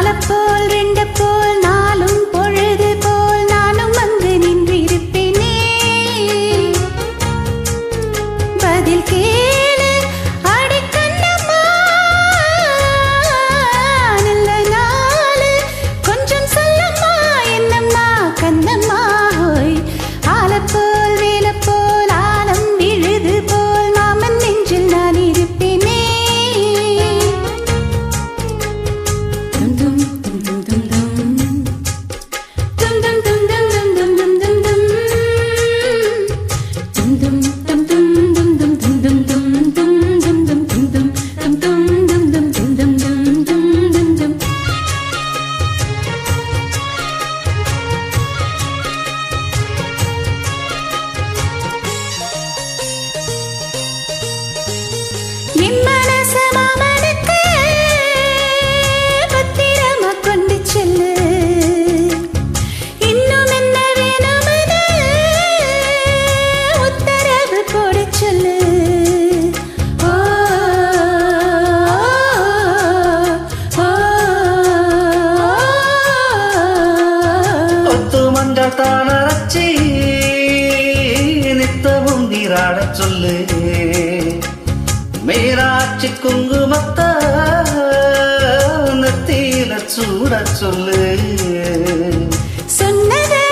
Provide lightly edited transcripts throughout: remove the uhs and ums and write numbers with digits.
நாலப்போல் ரெண்டு போல் நாளும் பொழுது போல் நானும் வந்து நின்றிருப்பேனே. பதில் கேளு அடி கண்ணம்மா, நல்ல நாளு கொஞ்சம் சொல்லம்மா, என்னம்மா கண்ணம்மா. ஹோய் ஆலப்போல் வேலப்போல் ஆலம் விழுது போல் மாமன் நெஞ்சில் நான் இருப்பேனே. என் மனசு மாமனுக்கு பத்திரமா கொண்டு செல்லு, இன்னும் என்ன வேணும்னு உத்தரவு போட சொல்லு. ஓ ஒத்து மஞ்சள் தானரச்சி நித்தமும் நீராட சொல்லு, மேராட்சி குங்குமத்த நெத்தியில சூட சொல்லு. சொன்னதை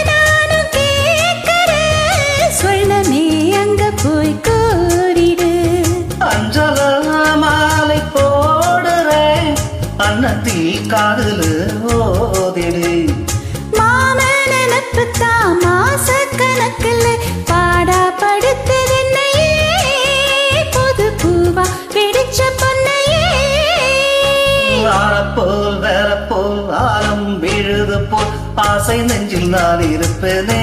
நானும் கேட்கிறேன், சொல்லமே அங்க போய் கூறிடு. அஞ்சல மாலை போடுறேன், அன்னத்தி காதுல ஓதிடு. மாமன் நினப்புத்தான் மாச கணக்குல பாடா படுத்தது என்னையே, புது பூவா பிடிச்ச பொன்னையே. ஆலப்போல் வேலப்போல் ஆலம் விழுது போல் ஆசை நெஞ்சில் நான் இருப்பேனே.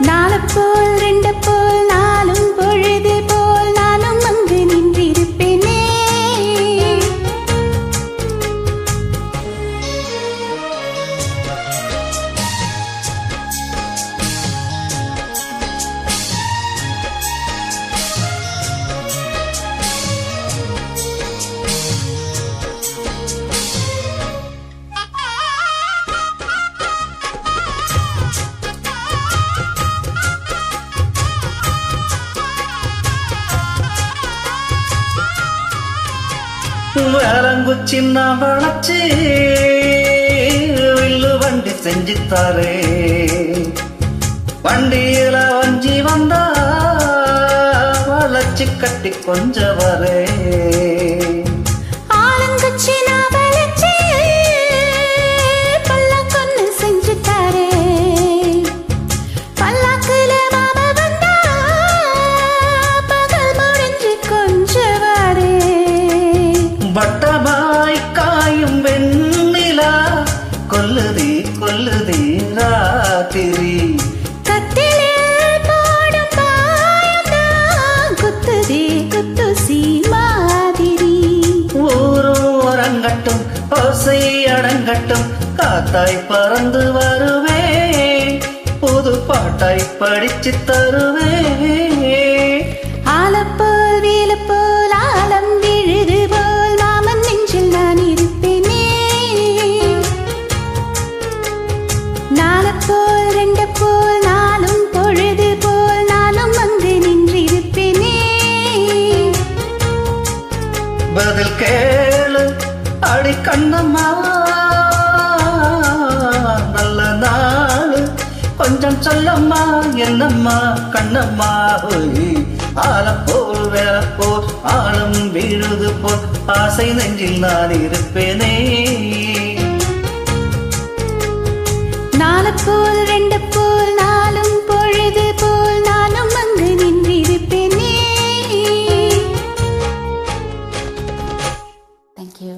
நாலப்போல் ரெண்டு போல் நாளும் பொழுது போல் நானும் அங்கு நின்றிருப்பேனே. வேலங்குச்சி நான் வளர்ச்சி வில்லு வண்டி செஞ்சுத்தாரே, வண்டியில வஞ்சி வந்தா வளர்ச்சி கட்டி கொஞ்சம் வரே. ஆலங்குச்சி நான் வளைச்சி பல்லாக்கொன்னு செஞ்சு தாரே, பல்லாக்குல மாமா வந்தா பகல் முடிஞ்சு கொஞ்சம் வரே. வட்டமாய் காயும் வெண்ணிலா கொல்லுதி கொல்லுதி ராத்திரி, கட்டிலில் போடும் பாயம்தான் குத்துதே குத்துசி மாதிரி. ஊரும் அரங்கட்டும் ஓசை அடங்கட்டும், காத்தாய் பறந்து வருவே, புது பாட்டாய் படிச்சு தருவே. ஆலப்போல் வேலப்போல் ஆலம் விழுது போல் மாமன் நெஞ்சில் நான் இருப்பேனே. நாலப்போல் ரெண்டு போல் நாளும் பொழுது போல் நானும் அங்கு நின்றிருப்பேனே. பதில் கேளு அடி கண்ணம்மா, நல்ல நாளு கொஞ்சம் சொல்லம்மா, என்னம்மா கண்ணம்மா. ஆலப்போல் வேலப்போல் ஆழம் வீழுது போல் ஆசை நெஞ்சில் நான் இருப்பேனே. நாலப்போல் ரெண்டு போல் நாளும் பொழுது போல் நானும் அங்கு நின்றிருப்பேனே. Thank you.